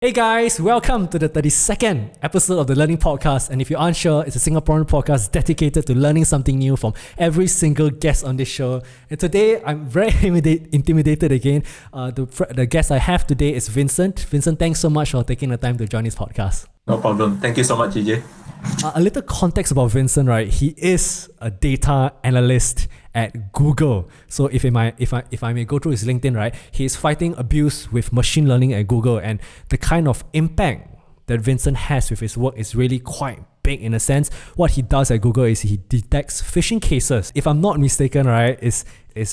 Hey guys, welcome to the 32nd episode of the Learning Podcast. And if you're unsure, it's a Singaporean podcast dedicated to learning something new from every single guest on this show. And today, I'm very intimidated again. The guest I have today is Vincen't. Vincen't, thanks so much for taking the time to join this podcast. No problem. Thank you so much, JJ. A little context about Vincen't, right? He is a data analyst at Google. So if I may go through his LinkedIn, right, he is fighting abuse with machine learning at Google, and the kind of impact that Vincen't has with his work is really quite big in a sense. What he does at Google is he detects phishing cases. If I'm not mistaken, right, is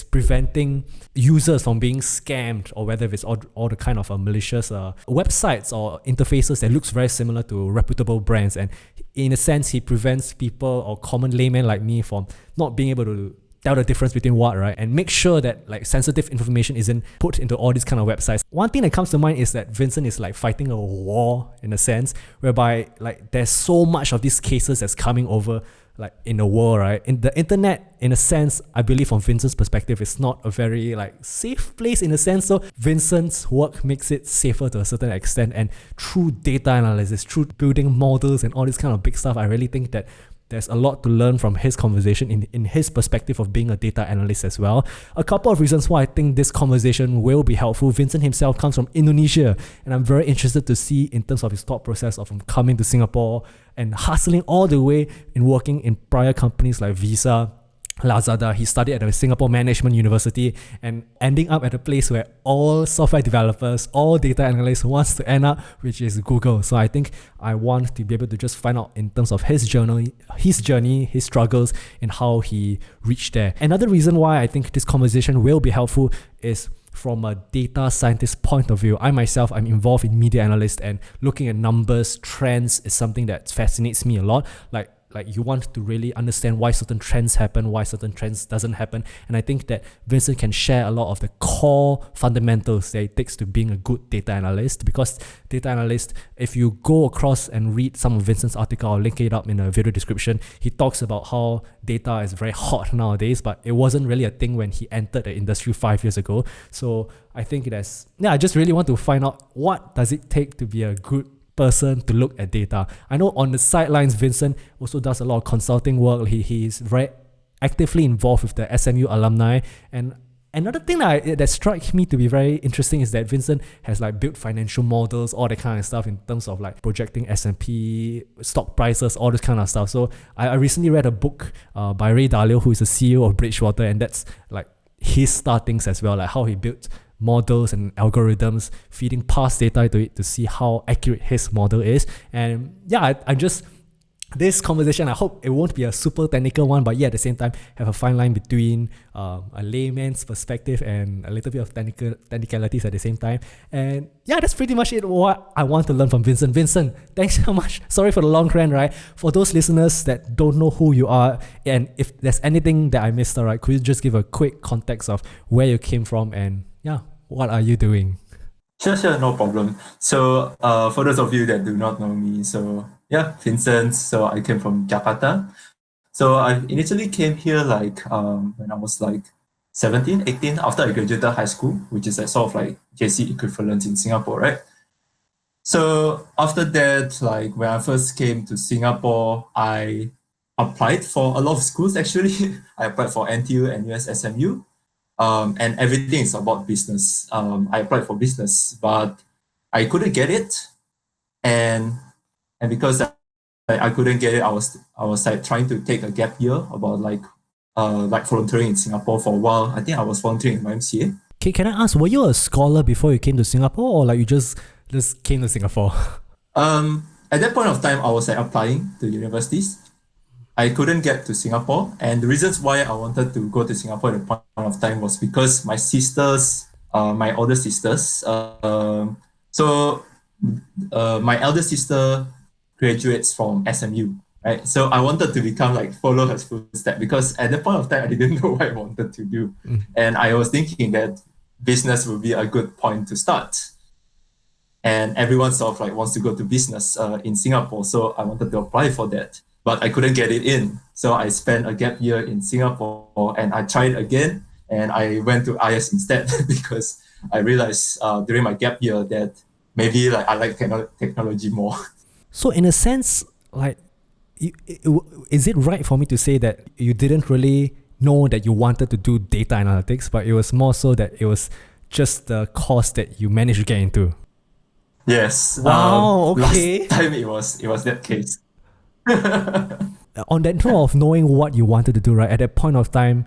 preventing users from being scammed, or whether it's all the kind of malicious websites or interfaces that looks very similar to reputable brands. And in a sense, he prevents people or common laymen like me from not being able to tell the difference between what, right? And make sure that like sensitive information isn't put into all these kind of websites. One thing that comes to mind is that Vincen't is like fighting a war in a sense, whereby like there's so much of these cases that's coming over like in the world, right? In the internet, in a sense, I believe from Vincent's perspective, it's not a very like safe place in a sense. So Vincent's work makes it safer to a certain extent. And through data analysis, through building models and all this kind of big stuff, I really think that there's a lot to learn from his conversation in his perspective of being a data analyst as well. A couple of reasons why I think this conversation will be helpful. Vincen't himself comes from Indonesia, and I'm very interested to see in terms of his thought process of him coming to Singapore and hustling all the way in working in prior companies like Visa, Lazada. He studied at the Singapore Management University and ending up at a place where all software developers, all data analysts wants to end up, which is Google. So I think I want to be able to just find out in terms of his journey, his struggles, and how he reached there. Another reason why I think this conversation will be helpful is from a data scientist point of view. I'm involved in media analyst, and looking at numbers, trends is something that fascinates me a lot. Like you want to really understand why certain trends happen, why certain trends doesn't happen. And I think that Vincen't can share a lot of the core fundamentals that it takes to being a good data analyst. Because data analyst, if you go across and read some of Vincent's article, I'll link it up in a video description. He talks about how data is very hot nowadays, but it wasn't really a thing when he entered the industry 5 years ago. So I think I just really want to find out what does it take to be a good person to look at data. I know on the sidelines, Vincen't also does a lot of consulting work. He's very actively involved with the SMU alumni. And another thing that strikes me to be very interesting is that Vincen't has like built financial models, all that kind of stuff in terms of like projecting S&P stock prices, all this kind of stuff. So I recently read a book by Ray Dalio, who is the CEO of Bridgewater, and that's like his startings as well, like how he built models and algorithms, feeding past data to it to see how accurate his model is. And yeah, this conversation, I hope it won't be a super technical one, but yeah, at the same time, have a fine line between a layman's perspective and a little bit of technicalities at the same time. And yeah, that's pretty much it, what I want to learn from Vincen't. Vincen't, thanks so much. Sorry for the long rant, right? For those listeners that don't know who you are, and if there's anything that I missed, right, could you just give a quick context of where you came from and yeah, what are you doing? Sure, no problem. So, for those of you that do not know me, so yeah, Vincen't. So I came from Jakarta. So I initially came here when I was like 17, 18, after I graduated high school, which is like sort of like JC equivalent in Singapore, right? So after that, like when I first came to Singapore, I applied for a lot of schools actually. I applied for NTU, NUS, SMU. And everything is about business. I applied for business, but I couldn't get it, and because I couldn't get it, I was like trying to take a gap year about like volunteering in Singapore for a while. I think I was volunteering in YMCA. Okay, can I ask, were you a scholar before you came to Singapore, or like you just came to Singapore? At that point of time, I was like applying to universities. I couldn't get to Singapore, and the reasons why I wanted to go to Singapore at the point of time was because my sisters, my older sisters, my elder sister graduates from SMU, right? So I wanted to become like follow her footsteps, because at that point of time I didn't know what I wanted to do, and I was thinking that business would be a good point to start. And everyone sort of like wants to go to business in Singapore, so I wanted to apply for that. But I couldn't get it in. So I spent a gap year in Singapore, and I tried again, and I went to IS instead because I realized during my gap year that maybe like I like technology more. So in a sense, like, is it right for me to say that you didn't really know that you wanted to do data analytics, but it was more so that it was just the course that you managed to get into? Yes. Wow, Last okay. time it was that case. On that note of knowing what you wanted to do, right, at that point of time,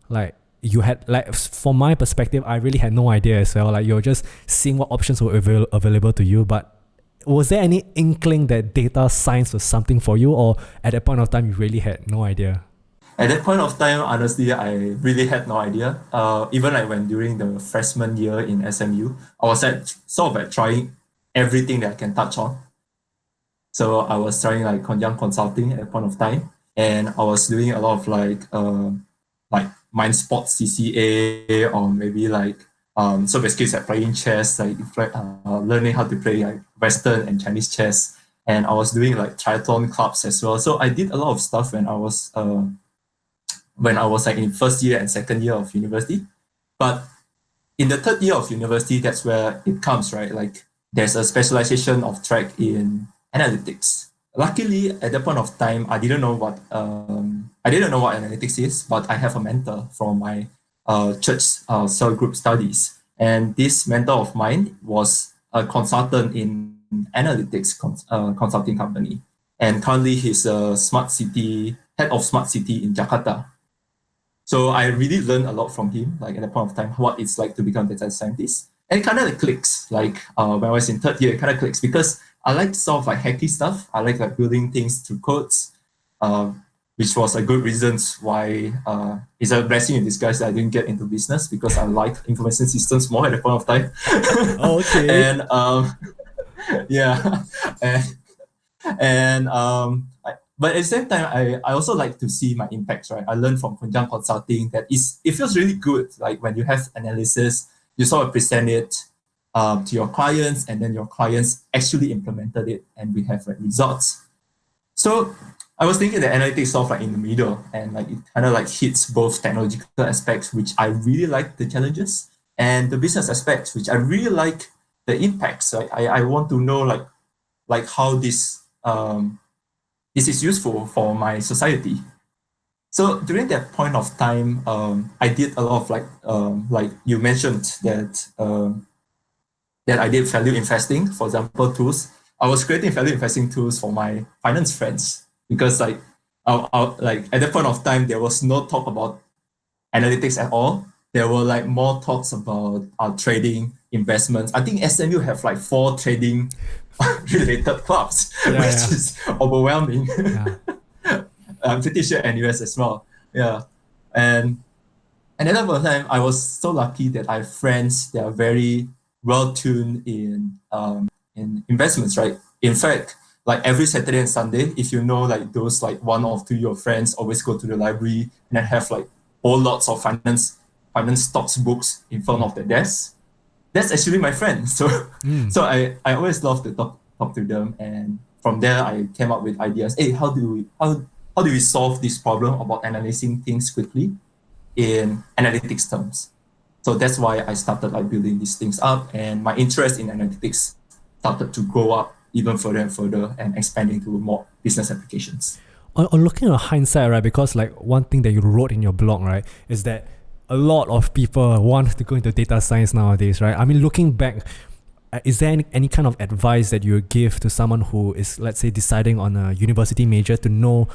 like, you had, like, from my perspective, I really had no idea as well. Like, you're just seeing what options were available to you. But was there any inkling that data science was something for you, or at that point of time you really had no idea? At that point of time, honestly, I really had no idea. Even like when during the freshman year in SMU, I was at sort of like trying everything that I can touch on. So I was trying like young consulting at a point of time, and I was doing a lot of like mind sports CCA, or maybe like so basically it's like playing chess, like learning how to play like Western and Chinese chess. And I was doing like triathlon clubs as well. So I did a lot of stuff when I was like in first year and second year of university. But in the third year of university, that's where it comes, right? Like there's a specialization of track in analytics. Luckily, at that point of time, I didn't know what analytics is, but I have a mentor from my church cell group studies, and this mentor of mine was a consultant in analytics consulting company, and currently he's a smart city head of smart city in Jakarta. So I really learned a lot from him, like at that point of time, what it's like to become a data scientist. And it kind of like clicks, like when I was in third year, it kind of clicks because I like sort of like hacky stuff. I like building things through codes, uh, which was a good reason why it's a blessing in disguise that I didn't get into business because I liked information systems more at that point of time. Okay. And yeah, and but at the same time, I also like to see my impacts, right? I learned from Kunjang Consulting that it feels really good. Like when you have analysis, you sort of present it to your clients, and then your clients actually implemented it, and we have like results. So I was thinking that analytics sort of like in the middle, and like it kind of like hits both technological aspects, which I really like the challenges, and the business aspects, which I really like the impacts. I want to know like how this is useful for my society. So during that point of time, I did a lot of like you mentioned that I did value investing, for example, tools. I was creating value investing tools for my finance friends because like at that point of time there was no talk about analytics at all. There were like more talks about trading, investments. I think SMU have like 4 trading related clubs, Yeah, which yeah, is overwhelming. yeah. I'm pretty sure NUS as well. Yeah. And at that point of time, I was so lucky that I have friends that are very well tuned in investments, right? In fact, like every Saturday and Sunday, if you know like those like one or two of your friends always go to the library and then have like whole lots of finance stocks books in front of the desk, that's actually my friend. So Mm. I always love to talk to them, and from there I came up with ideas. Hey, how do we solve this problem about analyzing things quickly in analytics terms? So that's why I started like building these things up, and my interest in analytics started to grow up even further and further and expanding to more business applications. On looking at hindsight, right, because like one thing that you wrote in your blog, right, is that a lot of people want to go into data science nowadays, right? I mean, looking back, is there any kind of advice that you would give to someone who is, let's say, deciding on a university major to know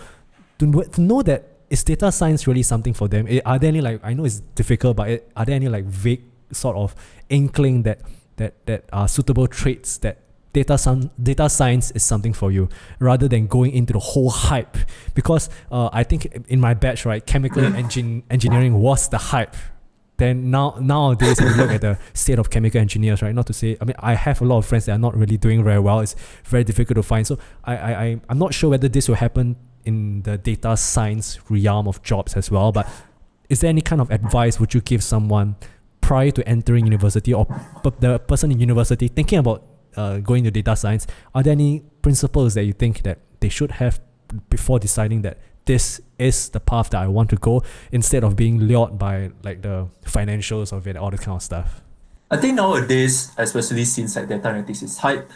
that is data science really something for them? Are there any, like, I know it's difficult, but are there any like vague sort of inkling that are suitable traits that data science is something for you, rather than going into the whole hype? Because I think in my batch, right, chemical engineering was the hype. Then nowadays, if you look at the state of chemical engineers, right, not to say, I mean, I have a lot of friends that are not really doing very well. It's very difficult to find. So I'm not sure whether this will happen in the data science realm of jobs as well. But is there any kind of advice would you give someone prior to entering university, or the person in university thinking about going to data science? Are there any principles that you think that they should have before deciding that this is the path that I want to go, instead of being lured by like the financials of it, all the kind of stuff? I think nowadays, especially since like data analytics is hype,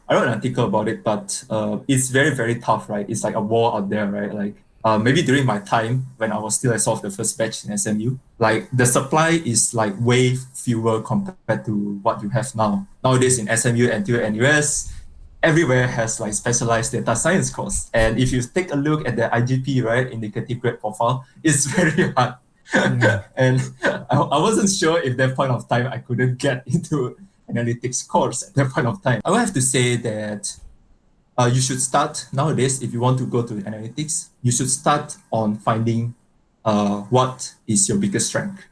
I wrote an article about it, but it's very, very tough, right? It's like a war out there, right? Like maybe during my time when I was still at sort of the first batch in SMU, like the supply is like way fewer compared to what you have now. Nowadays in SMU, NTU, NUS, everywhere has like specialized data science course. And if you take a look at the IGP, right, indicative grade profile, it's very hard. Yeah. And I wasn't sure if that point of time I couldn't get into analytics course at that point of time. I would have to say that you should start nowadays if you want to go to analytics, you should start on finding what is your biggest strength.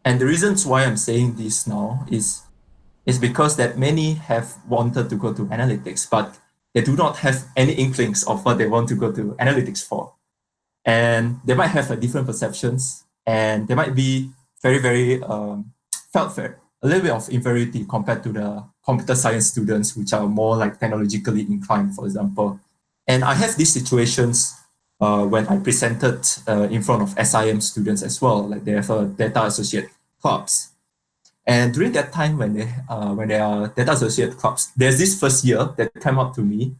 And the reasons why I'm saying this now is because that many have wanted to go to analytics, but they do not have any inklings of what they want to go to analytics for. And they might have a different perceptions, and they might be very, very felt fair, a little bit of inferiority compared to the computer science students, which are more like technologically inclined, for example. And I have these situations when I presented in front of SIM students as well, like they have a data associate clubs. And during that time, when they are data associate clubs, there's this first year that came up to me,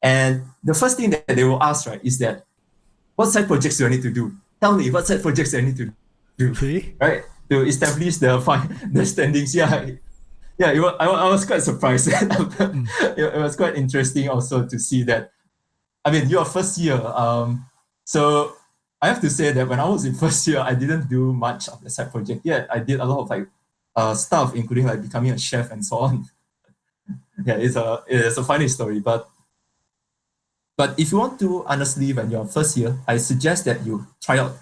and the first thing that they will ask, right, is that what side projects do I need to do? Tell me what side projects do I need to do, Really? right, to establish the standings. Yeah, yeah. I was quite surprised. Mm. It was quite interesting also to see that. I mean, you're first year, so I have to say that when I was in first year, I didn't do much of the side project yet. I did a lot of like stuff, including like becoming a chef and so on. Yeah, it's a funny story, but if you want to honestly, when you're first year, I suggest that you try out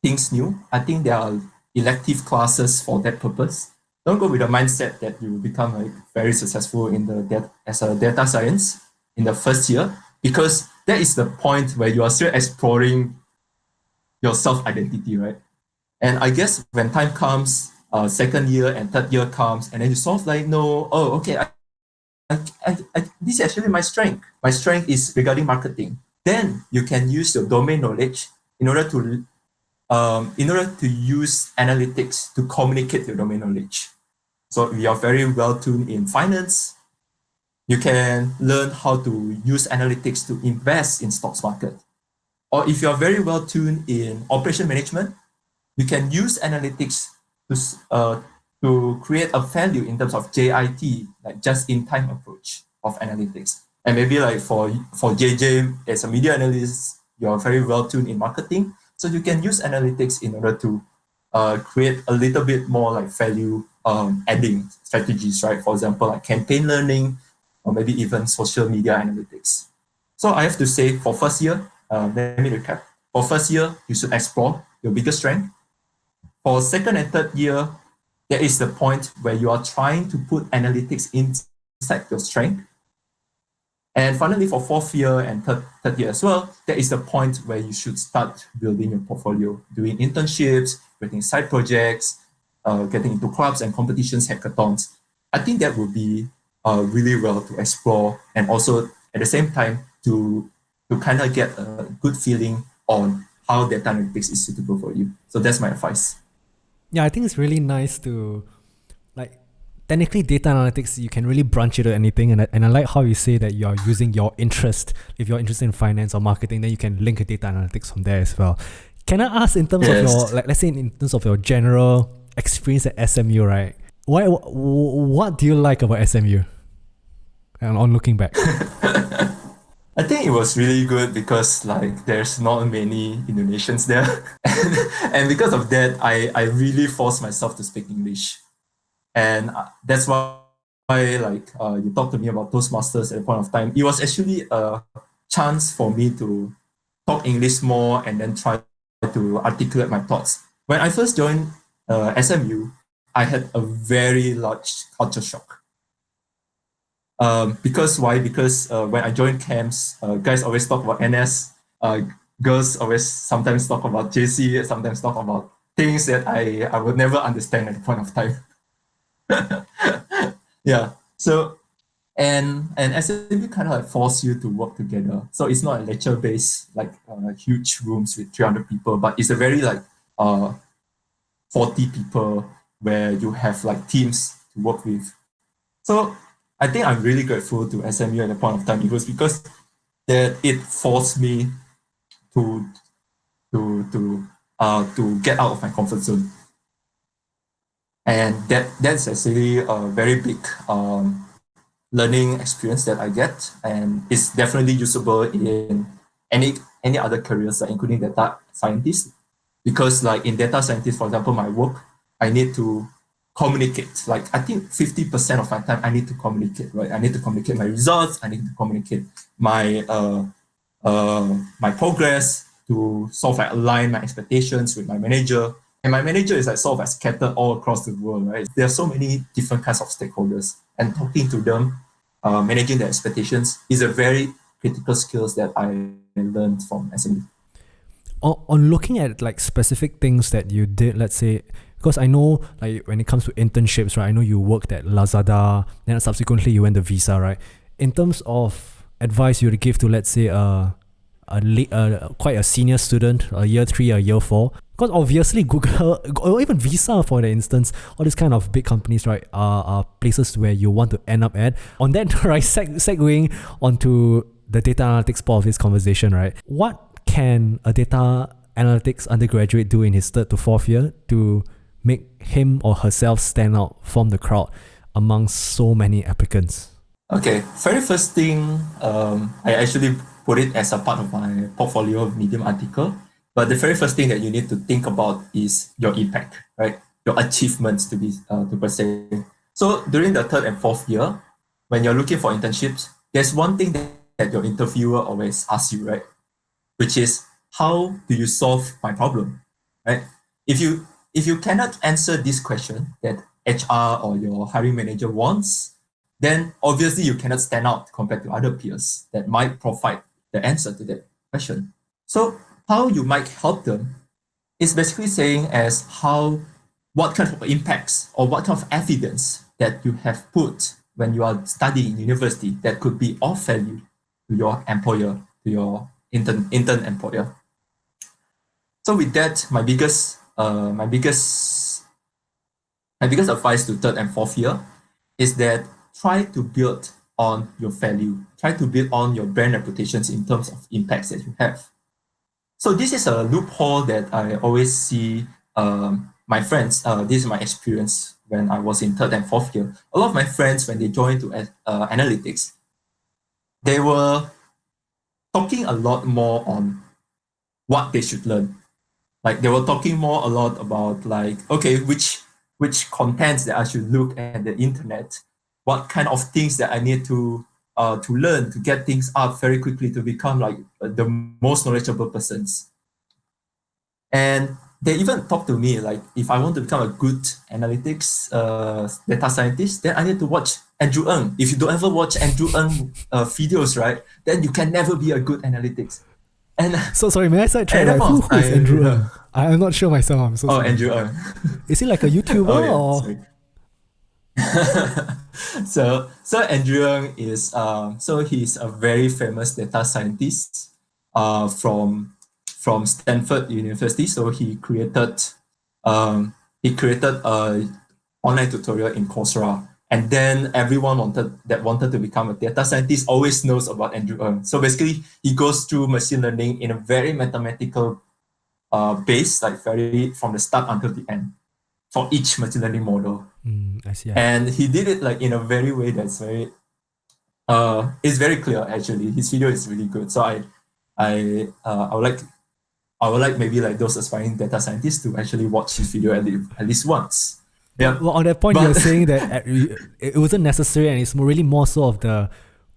things new. I think there are elective classes for that purpose. Don't go with the mindset that you will become like very successful in as a data science in the first year, because that is the point where you are still exploring your self identity, right? And I guess when time comes, second year and third year comes, and then you sort of like know, oh, okay, this is actually my strength. My strength is regarding marketing. Then you can use your domain knowledge in order to use analytics to communicate your domain knowledge. So if you are very well tuned in finance, you can learn how to use analytics to invest in stocks market. Or if you are very well tuned in operation management, you can use analytics to create a value in terms of JIT, like just in time approach of analytics. And maybe like for JJ as a media analyst, you're very well tuned in marketing. So you can use analytics in order to create a little bit more like value adding strategies, right? For example, like campaign learning, or maybe even social media analytics. So I have to say for first year, let me recap. For first year, you should explore your biggest strength. For second and third year, that is the point where you are trying to put analytics inside your strength. And finally, for fourth year and third year as well, that is the point where you should start building your portfolio, doing internships, getting side projects, getting into clubs and competitions, hackathons. I think that would be really well to explore, and also at the same time to kind of get a good feeling on how data analytics is suitable for you. So that's my advice. Yeah, I think it's really nice to like technically data analytics you can really branch it to anything, and I like how you say that you're using your interest. If you're interested in finance or marketing, then you can link data analytics from there as well. Can I ask in terms of your Yes. like let's say in terms of your general experience at SMU, right? What do you like about SMU? And on looking back. I think it was really good because like there's not many Indonesians there. And because of that, I really forced myself to speak English. And that's why like you talked to me about Toastmasters at a point of time. It was actually a chance for me to talk English more and then try to articulate my thoughts. When I first joined SMU, I had a very large culture shock. Because why? Because when I joined camps, guys always talk about NS. Girls always sometimes talk about JC, sometimes talk about things that I would never understand at the point of time. Yeah. So and SMU kind of like force you to work together. So it's not a lecture based like huge rooms with 300 people, but it's a very like 40 people where you have like teams to work with. So I think I'm really grateful to SMU at the point of time. It was because that it forced me to to get out of my comfort zone, and that's actually a very big learning experience that I get, and it's definitely usable in any any other careers, like including data scientist, because like in data scientist, for example, my work, I need to communicate. Like I think 50% of my time I need to communicate, right? I need to communicate my results. I need to communicate my my progress to sort of like align my expectations with my manager. And my manager is like sort of like scattered all across the world, right? There are so many different kinds of stakeholders, and talking to them, managing their expectations is a very critical skills that I learned from SME. On looking at like specific things that you did, let's say, because I know like when it comes to internships, right? I know you worked at Lazada, then subsequently you went to Visa, right? In terms of advice you would give to, let's say, quite a senior student, a year 3 or year 4, because obviously Google or even Visa, for the instance, all these kind of big companies, right, are places where you want to end up at. On that, right, segueing onto the data analytics part of this conversation, right? What can a data analytics undergraduate do in his 3rd to 4th year to make him or herself stand out from the crowd among so many applicants? Okay, very first thing, I actually put it as a part of my portfolio Medium article. But the very first thing that you need to think about is your impact, right? Your achievements to be to per se. So during the 3rd and 4th year, when you're looking for internships, there's one thing that your interviewer always asks you, right? Which is, how do you solve my problem, right? If you cannot answer this question that HR or your hiring manager wants, then obviously you cannot stand out compared to other peers that might provide the answer to that question. So how you might help them is basically saying as what kind of impacts or what kind of evidence that you have put when you are studying in university that could be of value to your employer, to your intern employer. So with that, my biggest advice to 3rd and 4th year is that try to build on your value, try to build on your brand reputations in terms of impacts that you have. So this is a loophole that I always see my friends. This is my experience when I was in 3rd and 4th year. A lot of my friends, when they joined to analytics, they were talking a lot more on what they should learn. Like they were talking more a lot about like, okay, which contents that I should look at the internet, what kind of things that I need to learn to get things up very quickly to become like the most knowledgeable persons. And they even talk to me like, if I want to become a good analytics data scientist, then I need to watch Andrew Ng. If you don't ever watch Andrew Ng videos, right, then you can never be a good analytics. And So sorry, may I sidetrack? at that Like, point who of is Andrew time, Ng? I'm not sure myself. I'm so sorry. Andrew Ng. Is he like a YouTuber Oh yeah, or? sorry. So Andrew Ng is so he's a very famous data scientist from Stanford University. So he created a online tutorial in Coursera, and then everyone wanted to become a data scientist always knows about Andrew Ng. So basically, he goes through machine learning in a very mathematical base, like very from the start until the end for each machine learning model. I see. And he did it like in a very way that's very it's very clear actually. His video is really good. So I would like maybe like those aspiring data scientists to actually watch his video at least once. Yeah. Well, on that point, you're saying that it wasn't necessary, and it's really more so of the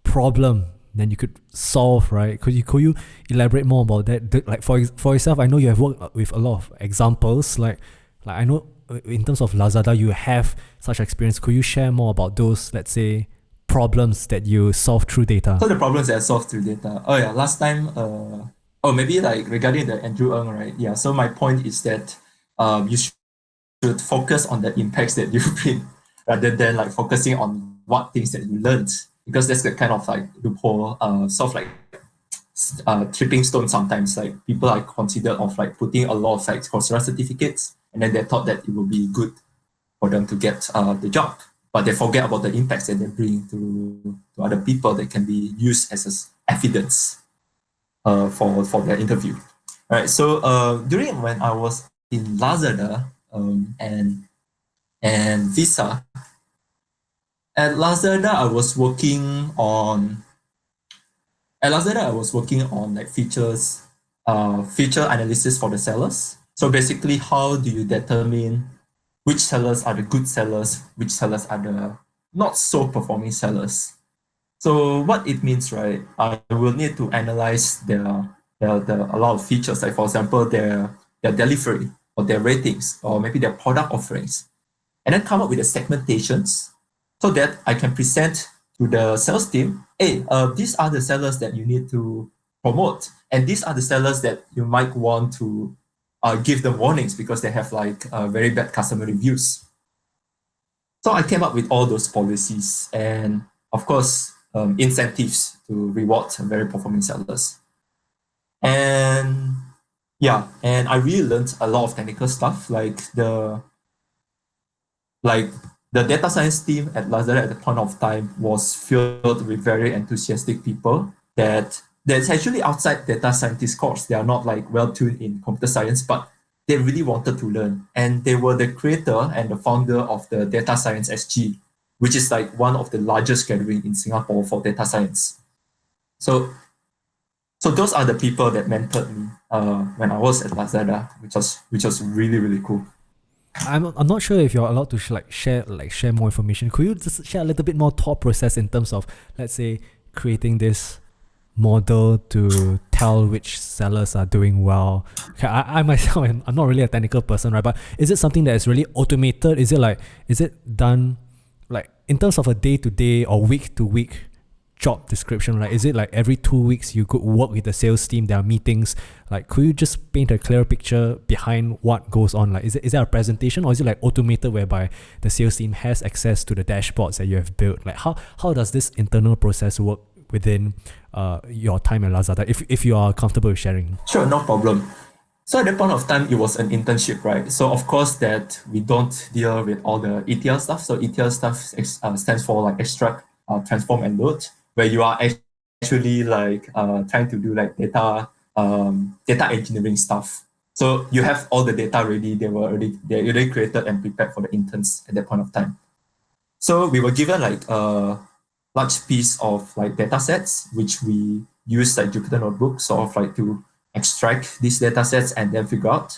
problem than you could solve, right? Could you elaborate more about that? Like for yourself, I know you have worked with a lot of examples. Like I know in terms of Lazada, you have such experience. Could you share more about those, let's say, problems that you solve through data? So the problems that I solved through data. Oh yeah, last time. Maybe like regarding the Andrew Ng, right? Yeah. So my point is that you should focus on the impacts that you bring rather than like focusing on what things that you learned, because that's the kind of like loophole, sort of like tripping stone sometimes. Like people are considered of like putting a lot of like Coursera certificates, and then they thought that it will be good. for them to get the job, but they forget about the impacts that they bring to other people that can be used as evidence for their interview. All right. So during when I was in Lazada and Visa, at Lazada I was working on like feature analysis for the sellers. So basically, how do you determine which sellers are the good sellers, which sellers are the not so performing sellers? So what it means, right? I will need to analyze a lot of features, like for example, their delivery or their ratings or maybe their product offerings, and then come up with the segmentations so that I can present to the sales team, hey, these are the sellers that you need to promote, and these are the sellers that you might want to give them warnings because they have like very bad customer reviews. So I came up with all those policies and, of course, incentives to reward very performing sellers. And yeah, and I really learned a lot of technical stuff, like the data science team at Lazada at the point of time was filled with very enthusiastic people that's actually outside data scientist course. They are not like well tuned in computer science, but they really wanted to learn. And they were the creator and the founder of the Data Science SG, which is like one of the largest gathering in Singapore for data science. So those are the people that mentored me when I was at Lazada, which was really, really cool. I'm not sure if you're allowed to share more information. Could you just share a little bit more thought process in terms of, let's say, creating this model to tell which sellers are doing well? Okay, I myself, I'm not really a technical person, right? But is it something that is really automated? Is it done like in terms of a day-to-day or week-to-week job description, right? Is it like every 2 weeks you could work with the sales team, there are meetings? Like, could you just paint a clear picture behind what goes on? Like, is there a presentation, or is it like automated whereby the sales team has access to the dashboards that you have built? Like, how does this internal process work within your time at Lazada, if you are comfortable with sharing? Sure, no problem. So at that point of time, it was an internship, right? So of course that we don't deal with all the ETL stuff. So ETL stuff stands for like extract, transform, and load, where you are actually like trying to do like data engineering stuff. So you have all the data ready. They're already created and prepared for the interns at that point of time. So we were given like a large piece of like data sets, which we use like Jupyter Notebook sort of like to extract these data sets and then figure out.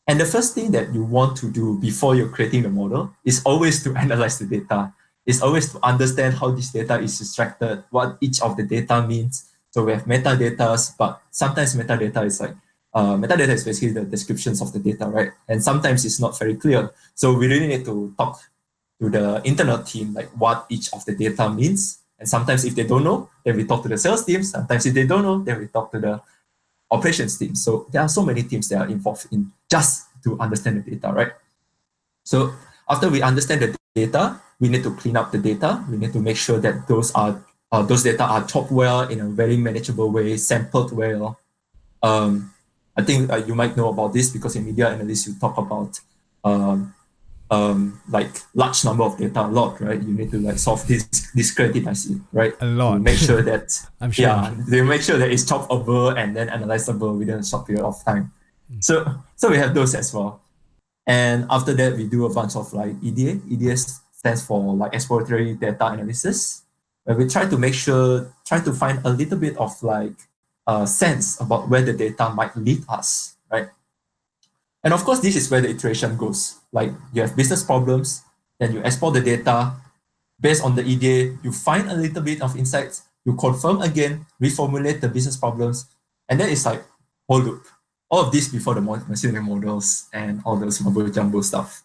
And the first thing that you want to do before you're creating the model is always to analyze the data. It's always to understand how this data is extracted, what each of the data means. So we have metadata, but sometimes metadata is like, metadata is basically the descriptions of the data, right? And sometimes it's not very clear. So we really need to talk to the internal team, like what each of the data means. And sometimes if they don't know, then we talk to the sales team. Sometimes if they don't know, then we talk to the operations team. So there are so many teams that are involved in just to understand the data, right? So after we understand the data, we need to clean up the data. We need to make sure that those data are chopped well in a very manageable way, sampled well. I think you might know about this because in media analysis you talk about like large number of data a lot, right? You need to like solve this discretize it, right? A lot. To make sure that I'm sure. Yeah, they make sure that it's choppable and then analyzable within a short period of time. So we have those as well. And after that, we do a bunch of like EDA. EDA stands for like exploratory data analysis, where we try to find a little bit of like sense about where the data might lead us, right? And of course, this is where the iteration goes. Like you have business problems, then you export the data. Based on the EDA, you find a little bit of insights, you confirm again, reformulate the business problems, and then it's like whole loop. All of this before the machine learning models and all those mumbo jumbo stuff.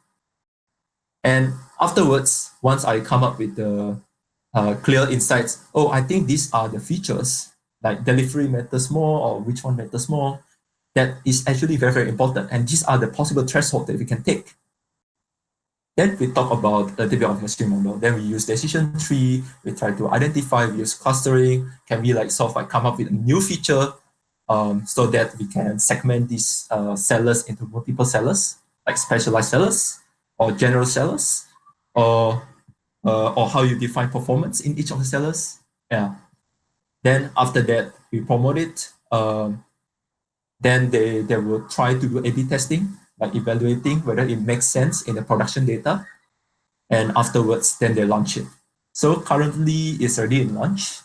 And afterwards, once I come up with the clear insights, oh, I think these are the features, like delivery matters more or which one matters more, that is actually very, very important. And these are the possible thresholds that we can take. Then we talk about a little bit of machine model. Then we use decision tree. We try to identify, we use clustering. Can we like come up with a new feature so that we can segment these sellers into multiple sellers, like specialized sellers, or general sellers, or how you define performance in each of the sellers. Yeah. Then after that, we promote it. Then they will try to do A/B testing, like evaluating whether it makes sense in the production data. And afterwards, then they launch it. So currently, it's already in launch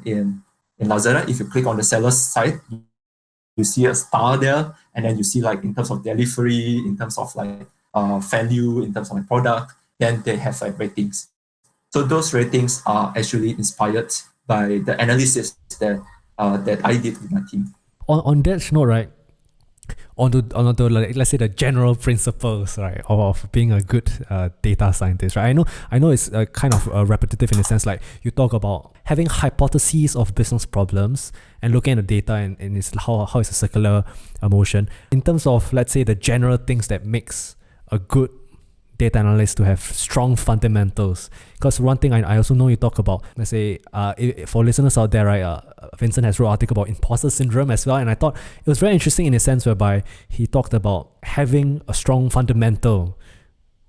in Lazada. If you click on the seller's side, you see a star there, and then you see like in terms of delivery, in terms of like value, in terms of like product, then they have like ratings. So those ratings are actually inspired by the analysis that I did with my team. On that note, right, on the like, let's say the general principles, right, of being a good data scientist, right? I know it's kind of repetitive in the sense like you talk about having hypotheses of business problems and looking at the data and it's how it's a circular motion. In terms of, let's say, the general things that makes a good data analyst to have strong fundamentals, because one thing I also know you talk about, let's say for listeners out there, right, Vincen't has wrote an article about imposter syndrome as well, and I thought it was very interesting in a sense whereby he talked about having a strong fundamental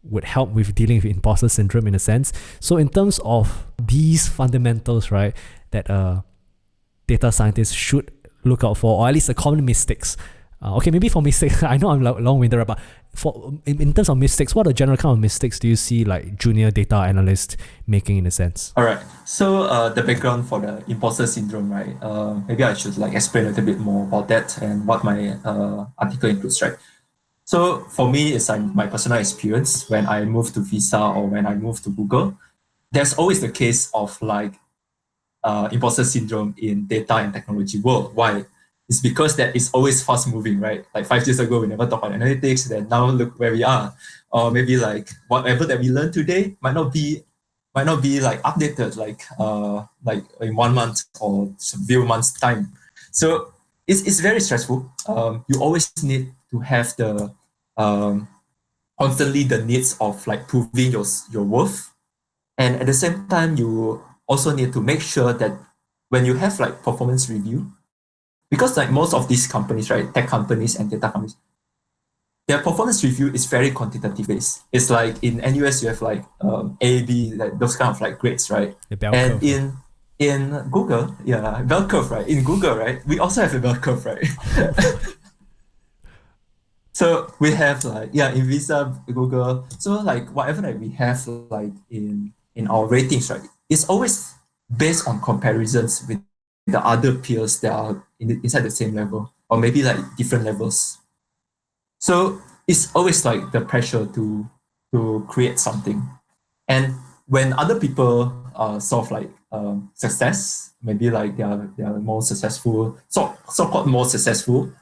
would help with dealing with imposter syndrome in a sense. So in terms of these fundamentals, right, that data scientists should look out for, or at least the common mistakes. Okay, maybe for mistakes, I know I'm long-winded, but in terms of mistakes, what are general kind of mistakes do you see like junior data analysts making in a sense? All right. So the background for the imposter syndrome, right? Maybe I should like explain a little bit more about that and what my article includes, right? So for me, it's like my personal experience when I moved to Visa or when I moved to Google. There's always the case of like imposter syndrome in data and technology world. Why? It's because that it's always fast moving, right? Like 5 years ago, we never talked about analytics. Then now look where we are. Or maybe like whatever that we learned today might not be like updated like in 1 month or a few months time. So it's very stressful. You always need to have the constantly the needs of like proving your worth, and at the same time you also need to make sure that when you have like performance review, because like most of these companies, right, tech companies and data companies, their performance review is very quantitative based. It's like in NUS you have like A, B, like those kind of like grades, right? The bell And curve. in Google, yeah, bell curve, right? In Google, right, we also have a bell curve, right? So we have like, yeah, in Visa, Google. So like whatever that we have like in our ratings, right, it's always based on comparisons with the other peers that are inside the same level or maybe like different levels. So it's always like the pressure to create something. And when other people sort of like success, maybe like they are more successful, so-called more successful,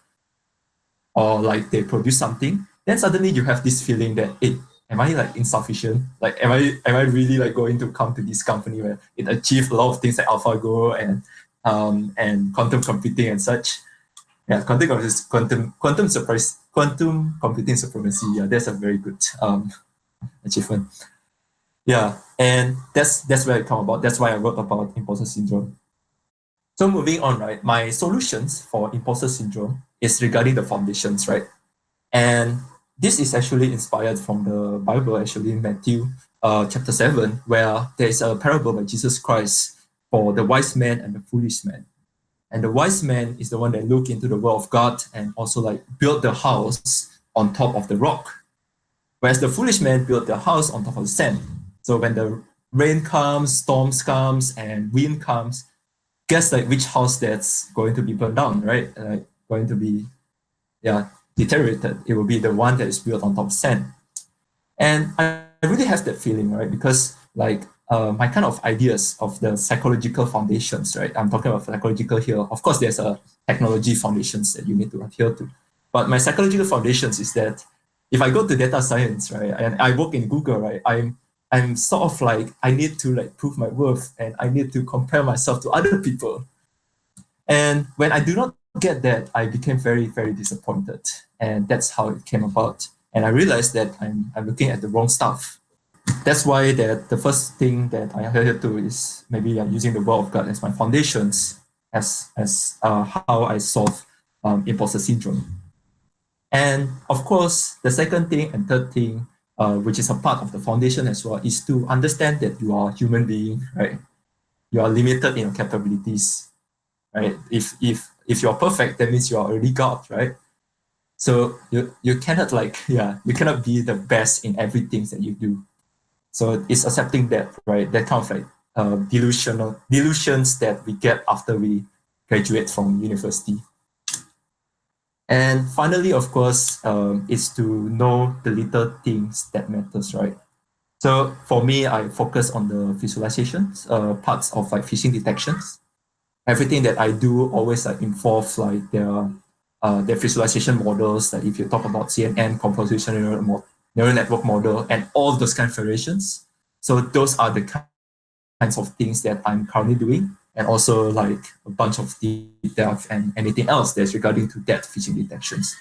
or like they produce something, then suddenly you have this feeling that, hey, am I like insufficient? Like, am I really like going to come to this company where it achieved a lot of things like AlphaGo and quantum computing and such? Yeah, quantum computing supremacy. Yeah, that's a very good achievement. Yeah, and that's where it come about. That's why I wrote about imposter syndrome. So moving on, right? My solutions for imposter syndrome is regarding the foundations, right? And this is actually inspired from the Bible, actually, Matthew chapter 7, where there is a parable by Jesus Christ for the wise man and the foolish man. And the wise man is the one that look into the word of God and also like build the house on top of the rock. Whereas the foolish man built the house on top of the sand. So when the rain comes, storms comes, and wind comes, guess like which house that's going to be burned down, right? Going to be, yeah, deteriorated. It will be the one that is built on top of sand. And I really have that feeling, right? Because like my kind of ideas of the psychological foundations, right? I'm talking about psychological here. Of course, there's a technology foundations that you need to adhere to. But my psychological foundations is that if I go to data science, right, and I work in Google, right, I'm sort of like I need to like prove my worth and I need to compare myself to other people. And when I do not get that, I became very, very disappointed. And that's how it came about. And I realized that I'm looking at the wrong stuff. That's why that the first thing that I adhere to is maybe I'm using the word of God as my foundations as how I solve imposter syndrome. And of course, the second thing and third thing which is a part of the foundation as well, is to understand that you are a human being, right? You are limited in your capabilities, right? If you're perfect, that means you are already God, right? So you cannot you cannot be the best in everything that you do. So it's accepting that, right? That kind of like delusions that we get after we graduate from university. And finally, of course, is to know the little things that matters, right? So for me, I focus on the visualizations, parts of like phishing detections. Everything that I do always like involve like their visualization models. Like if you talk about CNN, convolutional neural network model, and all those kind of variations. So those are the kinds of things that I'm currently doing, and also like a bunch of deep dive and anything else that's regarding to that phishing detections.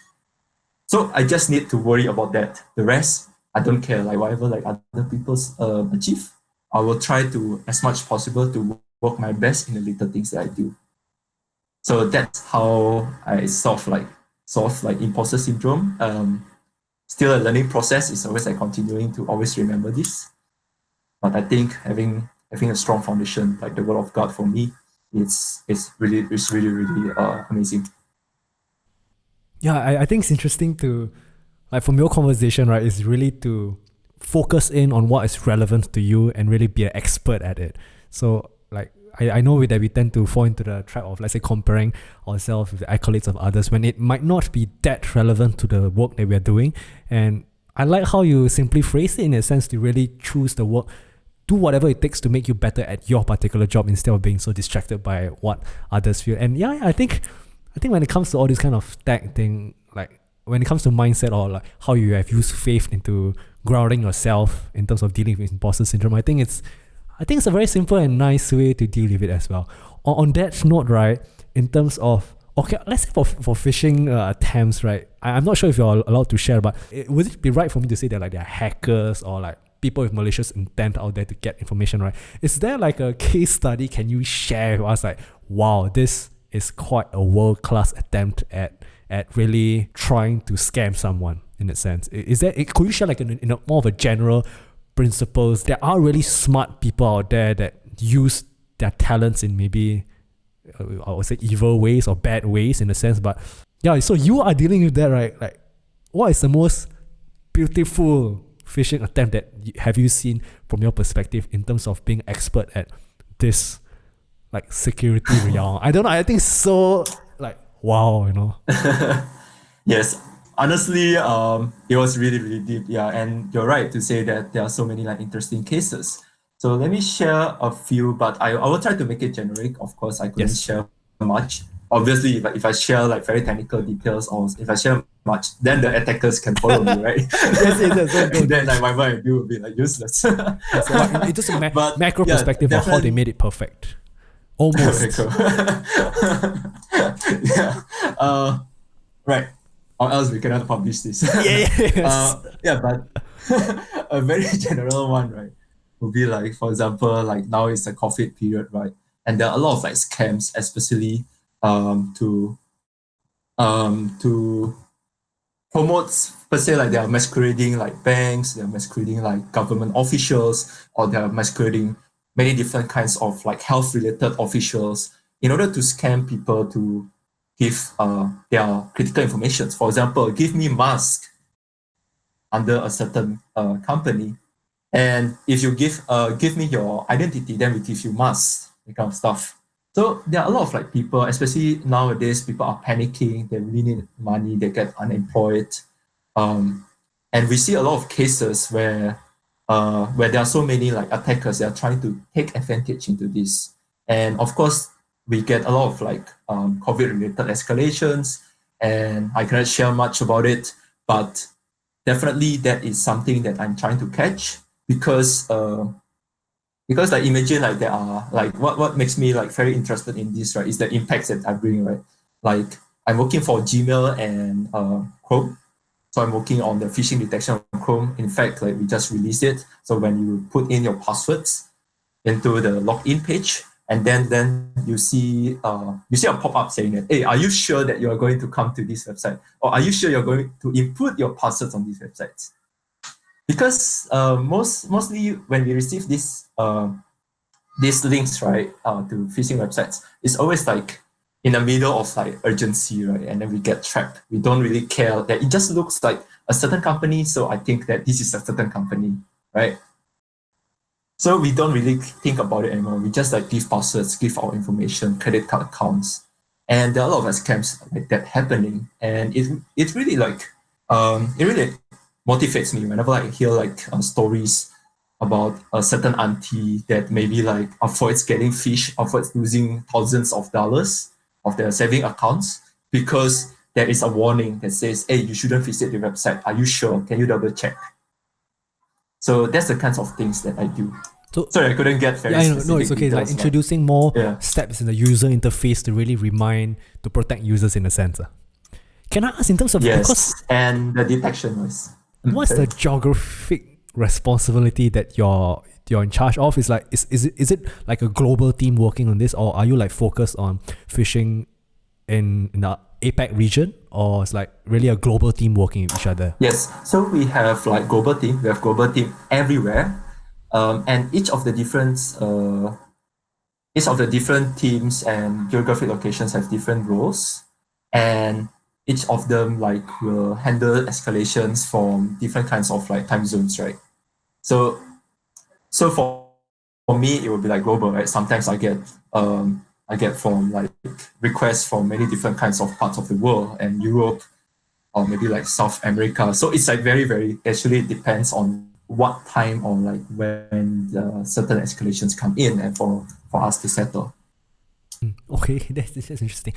So I just need to worry about that. The rest, I don't care. Like whatever like other people achieve, I will try to as much possible to work my best in the little things that I do. So that's how I solve like imposter syndrome. Still a learning process. It's always like continuing to always remember this. But I think having a strong foundation like the word of God for me, it's really amazing. Yeah, I think it's interesting to, like, from your conversation, right, is really to focus in on what is relevant to you and really be an expert at it. So, like, I know that we tend to fall into the trap of, let's say, comparing ourselves with the accolades of others when it might not be that relevant to the work that we are doing. And I like how you simply phrase it in a sense to really choose the work, do whatever it takes to make you better at your particular job instead of being so distracted by what others feel. And yeah, I think when it comes to all this kind of tech thing, like when it comes to mindset or like how you have used faith into grounding yourself in terms of dealing with imposter syndrome, I think it's a very simple and nice way to deal with it as well. On that note, right, in terms of, okay, let's say for phishing attempts, right, I'm not sure if you're allowed to share, but would it be right for me to say that like there are hackers or like people with malicious intent out there to get information, right? Is there like a case study can you share with us, like, wow, this is quite a world-class attempt at really trying to scam someone in that sense? Is there, could you share like in a more of a general principles? There are really smart people out there that use their talents in maybe I would say evil ways or bad ways in a sense, but yeah, so you are dealing with that, right? Like, what is the most beautiful phishing attempt that have you seen from your perspective in terms of being expert at this like security realm? I don't know, I think so, like, wow, you know. Yes, honestly, it was really, really deep. Yeah, and you're right to say that there are so many like interesting cases. So let me share a few, but I will try to make it generic. Of course, I couldn't Yes. share much. Obviously, if I share like very technical details or if I share much, then the attackers can follow me, right? Yes, Then don't. like whatever I do will be like useless. Yes, like in just a But macro yeah, perspective of how they definitely. made it perfect. Okay, Almost. cool. Yeah. Right. Or else we cannot publish this. Yes. Yeah, but a very general one, right, would be like, for example, like now it's a COVID period, right? And there are a lot of like scams, especially to promote per se like they are masquerading like banks, they're masquerading like government officials, or they're masquerading many different kinds of like health related officials in order to scam people to give their critical information. For example, give me mask under a certain company, and if you give me your identity, then we give you masks, that kind of stuff. So there are a lot of like people, especially nowadays, people are panicking. They really need money. They get unemployed, um, and we see a lot of cases where there are so many like attackers that are trying to take advantage into this. And of course, we get a lot of like COVID related escalations, and I cannot share much about it, but definitely that is something that I'm trying to catch because like imagine like there are like what makes me like very interested in this, right, is the impacts that I bring, right? Like I'm working for Gmail and Chrome. So I'm working on the phishing detection on Chrome. In fact, like we just released it. So when you put in your passwords into the login page, and then you see a pop-up saying that, hey, are you sure that you're going to come to this website? Or are you sure you're going to input your passwords on these websites? because mostly when we receive these links, right, to phishing websites, it's always like in the middle of like urgency, right? And then we get trapped. We don't really care that it just looks like a certain company, so I think that this is a certain company, right? So we don't really think about it anymore. We just like give passwords, give our information, credit card accounts, and there are a lot of scams like that happening. And it's really like it really motivates me whenever I hear like stories about a certain auntie that maybe like avoids getting fished, avoids losing thousands of dollars of their saving accounts because there is a warning that says, "Hey, you shouldn't visit the website. Are you sure? Can you double check?" So that's the kinds of things that I do. So Sorry, I couldn't get very yeah, I know. No, it's specific okay. Like details, but introducing more yeah. steps in the user interface to really to protect users in a sense. Can I ask in terms of because Yes, and the detection was. what's Sorry. the geographic responsibility that you're in charge of? Is it like a global team working on this, or are you like focused on phishing in the APAC region, or it's like really a global team working with each other? Yes, so we have like global team. We have global team everywhere, and each of the different teams and geographic locations have different roles, and each of them like will handle escalations from different kinds of like time zones, right? So for me it will be like global, right? Sometimes I get from like requests from many different kinds of parts of the world and Europe or maybe like South America. So it's like very actually it depends on what time or like when the certain escalations come in and for us to settle. Okay, that's interesting.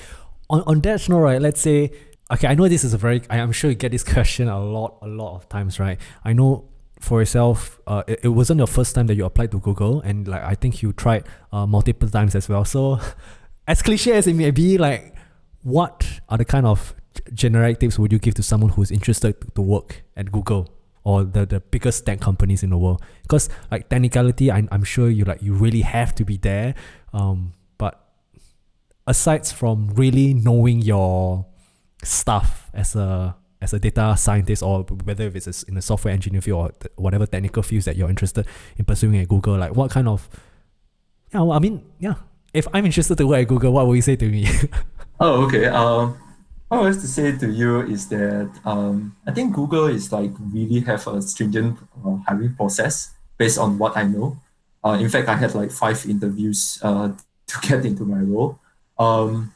On that note, right? Let's say, okay, I know this is I'm sure you get this question a lot of times, right? I know for yourself, it wasn't your first time that you applied to Google, and like I think you tried multiple times as well. So, as cliche as it may be, like, what are the kind of generic tips would you give to someone who's interested to work at Google or the biggest tech companies in the world? Because like technicality, I'm sure you really have to be there. But aside from really knowing your stuff as a data scientist, or whether if it's in the software engineer field or whatever technical fields that you're interested in pursuing at Google, like what kind of if I'm interested to work at Google, what will you say to me? Oh, okay. What I have to say to you is that I think Google is like really have a stringent hiring process based on what I know. In fact, I had like 5 interviews to get into my role. Um,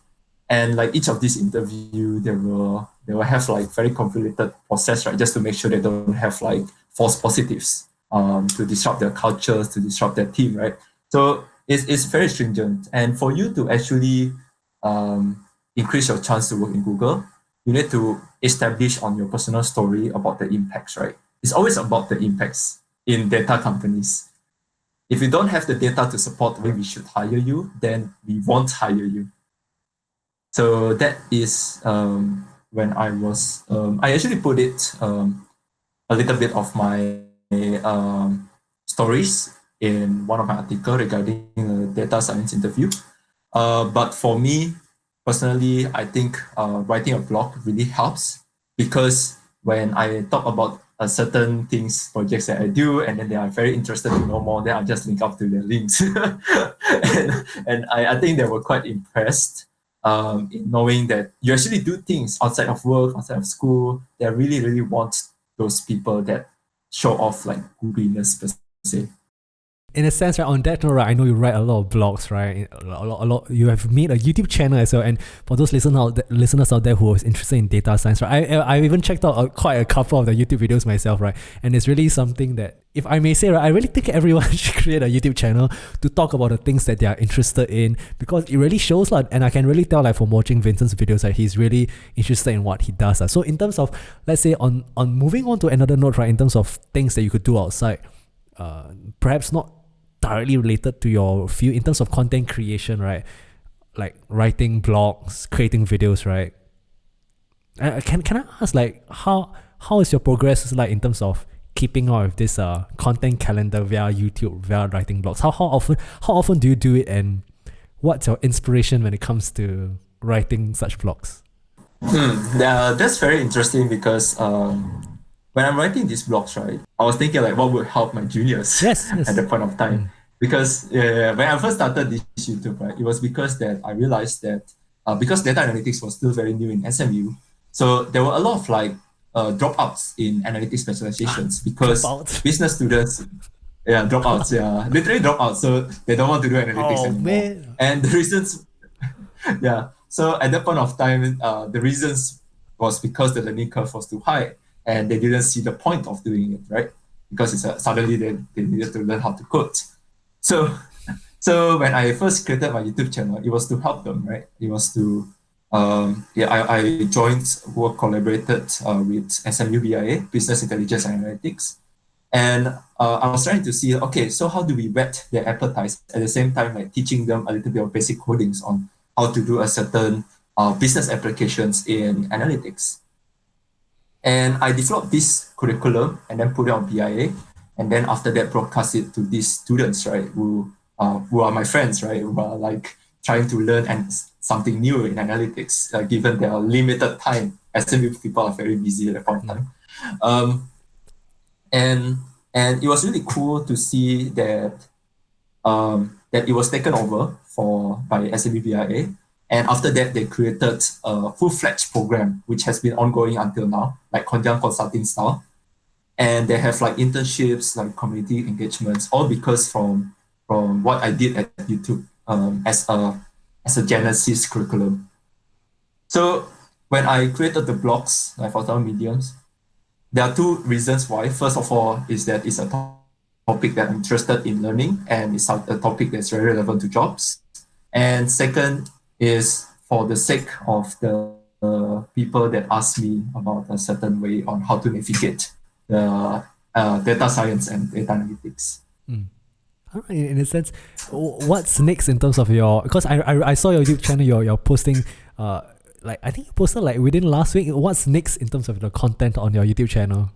and like each of these interview, they will have like very convoluted process, right? Just to make sure they don't have like false positives to disrupt their cultures, to disrupt their team, right? So it's very stringent. And for you to actually increase your chance to work in Google, you need to establish on your personal story about the impacts, right? It's always about the impacts in data companies. If you don't have the data to support the way we should hire you, then we won't hire you. So that is when I actually put it a little bit of my stories in one of my article regarding a data science interview. But for me personally, I think writing a blog really helps because when I talk about certain things, projects that I do, and then they are very interested to know more, then I just link up to their links. And I think they were quite impressed in knowing that you actually do things outside of work, outside of school. They really want those people that show off like googliness per se. In a sense, right, on that note, right, I know you write a lot of blogs, right? A lot. You have made a YouTube channel as well. And for those listeners out there who are interested in data science, right, I even checked out quite a couple of the YouTube videos myself, right? And it's really something that, if I may say, right, I really think everyone should create a YouTube channel to talk about the things that they are interested in, because it really shows, like, and I can really tell, like, from watching Vincent's videos, like, he's really interested in what he does. So in terms of, let's say, on moving on to another note, right, in terms of things that you could do outside, perhaps not directly related to your field in terms of content creation, right? Like writing blogs, creating videos, right? Can I ask, like, how is your progress like in terms of keeping up with this content calendar via YouTube, via writing blogs? How often do you do it, and what's your inspiration when it comes to writing such blogs? That's very interesting because when I'm writing these blogs, right, I was thinking like what would help my juniors Yes, at yes. that point of time. Because when I first started this YouTube, right, it was because that I realized that because data analytics was still very new in SMU, so there were a lot of like dropouts in analytics specializations Drop because out. business students, yeah, dropouts, yeah, literally dropouts, so they don't want to do analytics Oh anymore. man. And the reasons, yeah, so at that point of time, the reasons was because the learning curve was too high and they didn't see the point of doing it, right? Because suddenly they needed to learn how to code. So so when I first created my YouTube channel, it was to help them, right? It was to I joined work collaborated with SMU BIA, Business Intelligence and Analytics. And I was trying to see, okay, so how do we whet their appetite at the same time, like teaching them a little bit of basic codings on how to do a certain business applications in analytics. And I developed this curriculum and then put it on BIA. And then after that, broadcast it to these students, right, who are my friends, right, who are like trying to learn and something new in analytics, given their limited time. SMU people are very busy at that point in time. Um, and and it was really cool to see that it was taken over by SMBBIA. And after that, they created a full-fledged program, which has been ongoing until now, like consulting style. And they have like internships, like community engagements, all because from what I did at YouTube as a Genesis curriculum. So when I created the blogs, like for some mediums, there are two reasons why. First of all, is that it's a topic that I'm interested in learning and it's a topic that's very relevant to jobs. And second is for the sake of the people that ask me about a certain way on how to navigate the data science and data analytics. Alright, in a sense, what's next in terms of your? Because I saw your YouTube channel. You're posting. Like I think you posted like within last week. What's next in terms of the content on your YouTube channel?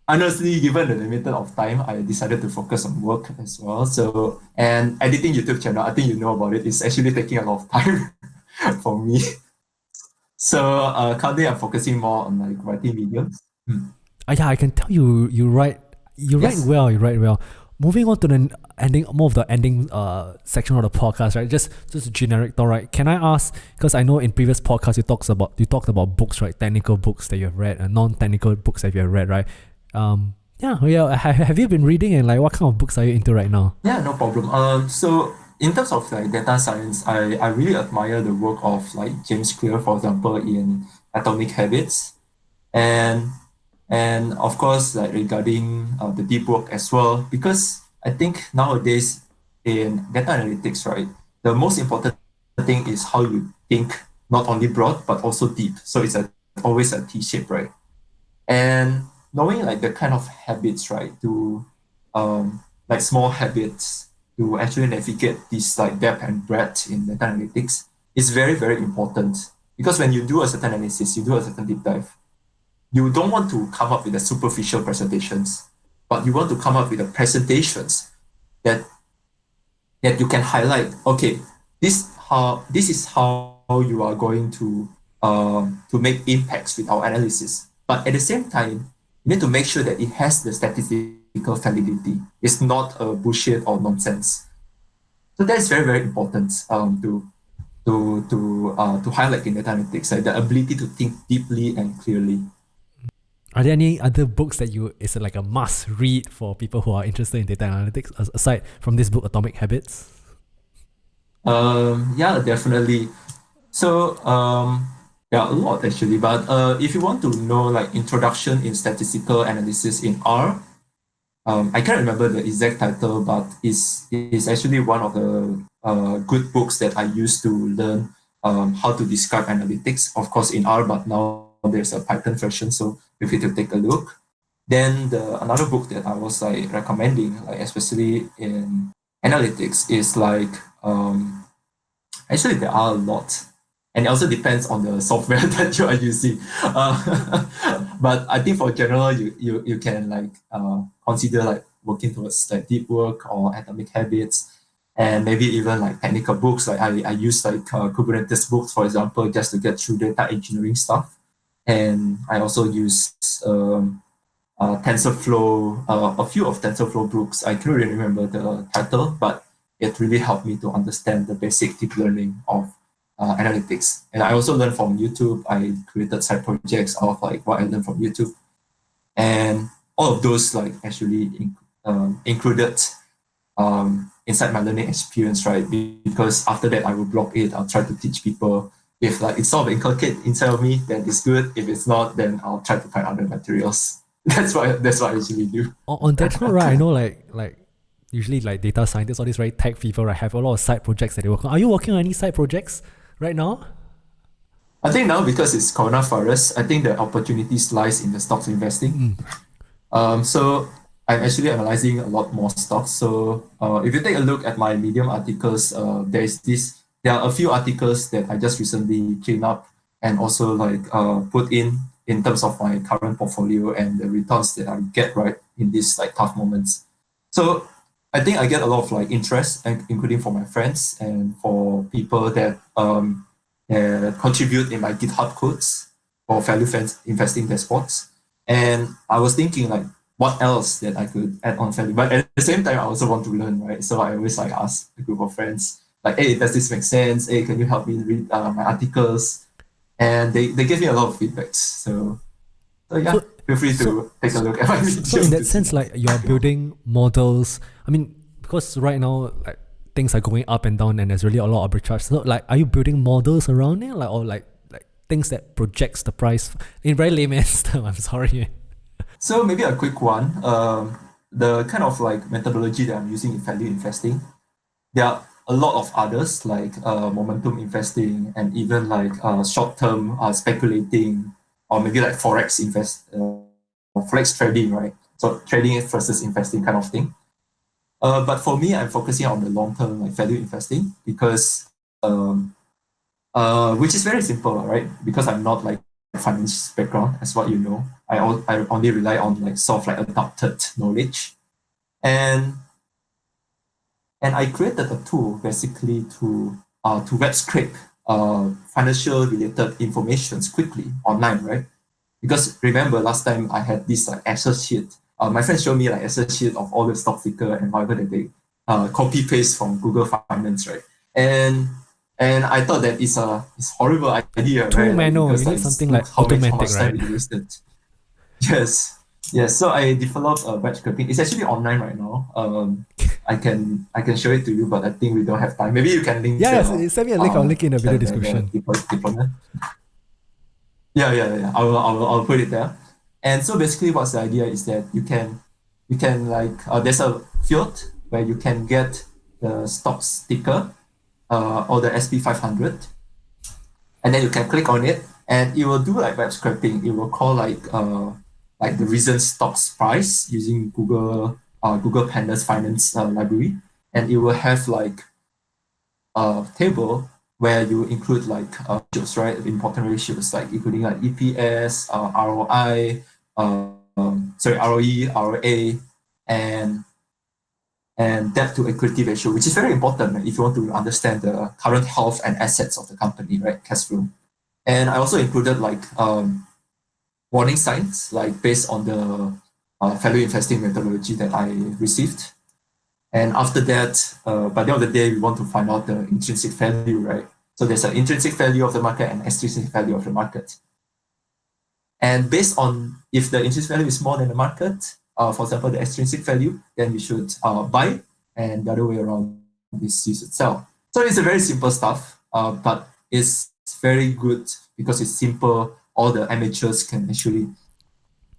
Honestly, given the limited of time, I decided to focus on work as well. So, and editing YouTube channel, I think you know about it, it's actually taking a lot of time for me. So, currently I'm focusing more on like writing videos. Hmm. Yeah, I can tell you write Yes. well. You write well. Moving on to the ending, more of the ending section of the podcast, right? Just generic thought, right? Can I ask? Because I know in previous podcasts you talked about books, right? Technical books that you have read and non-technical books that you have read, right? Yeah. Have you been reading and like what kind of books are you into right now? Yeah, no problem. So in terms of like data science, I really admire the work of like James Clear, for example, in Atomic Habits. And and of course like regarding the deep work as well, because I think nowadays in data analytics, right, the most important thing is how you think, not only broad but also deep, so it's always a T shape, right? And knowing like the kind of habits, right, to like small habits to actually navigate this like depth and breadth in data analytics is very very important, because when you do a certain analysis, you do a certain deep dive, you don't want to come up with the superficial presentations, but you want to come up with the presentations that you can highlight. Okay, this is how you are going to make impacts with our analysis. But at the same time, you need to make sure that it has the statistical validity. It's not a bullshit or nonsense. So that is very very important to highlight in data analytics, like the ability to think deeply and clearly. Are there any other books that you is like a must read for people who are interested in data analytics aside from this book, Atomic Habits? Yeah, definitely. So, yeah, a lot actually. But if you want to know like introduction in statistical analysis in R, I can't remember the exact title, but is actually one of the good books that I used to learn how to describe analytics. Of course, in R, but now there's a Python version, so feel free to take a look. Then the another book that I was like recommending, like especially in analytics, is like actually, there are a lot, and it also depends on the software that you are using. But I think for general, you can like consider like working towards like deep work or atomic habits, and maybe even like technical books. Like I use like Kubernetes books, for example, just to get through data engineering stuff. and I also use TensorFlow, a few of TensorFlow books. I can't really remember the title, but it really helped me to understand the basic deep learning of analytics. And I also learned from YouTube. I created side projects of like what I learned from YouTube, and all of those like actually included inside my learning experience, right? Because after that, I will blog it. I'll try to teach people. If like it's sort of inculcated inside of me, then it's good. If it's not, then I'll try to find other materials. That's what I usually do. On that note, right, I know like usually like data scientists, all these right tech people, right, have a lot of side projects that they work on. Are you working on any side projects right now? I think now because it's coronavirus, I think the opportunities lies in the stocks investing. So I'm actually analyzing a lot more stocks. So if you take a look at my Medium articles, there are a few articles that I just recently cleaned up and also like put in terms of my current portfolio and the returns that I get right in these like tough moments. So I think I get a lot of like interest, including for my friends and for people that contribute in my GitHub codes for value investing dashboards. And I was thinking like what else that I could add on value. But at the same time, I also want to learn, right? So I always like ask a group of friends, like, hey, does this make sense? Hey, can you help me read my articles? And they gave me a lot of feedbacks. So yeah, So feel free so to take a look at my so Medium in to that see sense, like you're building models. I mean, because right now like things are going up and down, and there's really a lot of arbitrage. So like, are you building models around it, like or like things that projects the price in very layman's term? I'm sorry. So maybe a quick one. The kind of like methodology that I'm using in value investing, there are a lot of others like momentum investing and even like short-term speculating or maybe like forex trading, right? So trading versus investing kind of thing. But for me, I'm focusing on the long-term like value investing because which is very simple, right? Because I'm not like finance background, as what you know. I only rely on like sort of like adapted knowledge, and I created a tool basically to web scrape financial related informations quickly online, right? Because remember last time I had this like Excel sheet. My friends showed me like Excel sheet of all the stock ticker and whatever that they copy paste from Google Finance, right? And I thought that it's horrible idea, Too right? Like manual. You because like need something look like how automatic, much time right? it wasted. Yes, yes. So I developed a web scraping. It's actually online right now. I can show it to you, but I think we don't have time. Maybe you can link Yeah, yeah. Send me a link. I'll link in the video description. deployment. Yeah. I'll put it there. And so basically, what's the idea is that you can like there's a field where you can get the stock sticker or the SP 500, and then you can click on it, and it will do like web scraping. It will call like the recent stocks price using Google Pandas Finance library, and it will have like table where you include like ratios, right? Important ratios like including like EPS, ROI, ROE, ROA, and debt to equity ratio, which is very important right, if you want to understand the current health and assets of the company, right? Cash flow. And I also included like warning signs, like based on the value investing methodology that I received. And after that, by the end of the day, we want to find out the intrinsic value, right? So there's an intrinsic value of the market and extrinsic value of the market. And based on if the intrinsic value is more than the market, for example, the extrinsic value, then you should buy, and the other way around is you should sell. So it's a very simple stuff, but it's very good because it's simple. All the amateurs can actually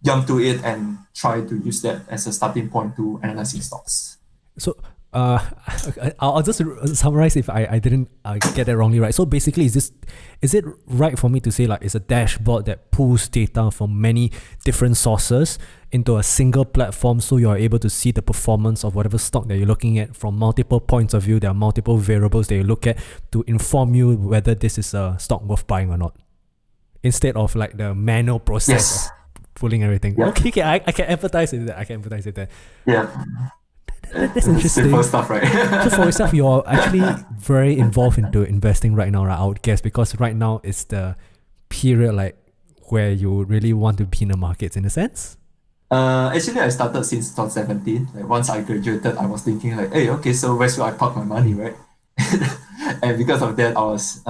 jump to it and try to use that as a starting point to analyzing stocks. So uh, I'll just summarize if I didn't get that wrongly, right? So basically, is it right for me to say like it's a dashboard that pulls data from many different sources into a single platform, so you are able to see the performance of whatever stock that you're looking at from multiple points of view? There are multiple variables that you look at to inform you whether this is a stock worth buying or not, instead of like the manual process Yes. of pulling everything. Yeah. Okay, I can empathize with that. I can empathize with that. Yeah. That's interesting. Simple stuff, right? So for yourself, you're actually very involved into investing right now, right? I would guess, because right now it's the period like where you really want to be in the markets in a sense? Actually, I started since 2017. Like once I graduated, I was thinking like, hey, okay, so where should I park my money, right? And because of that, I was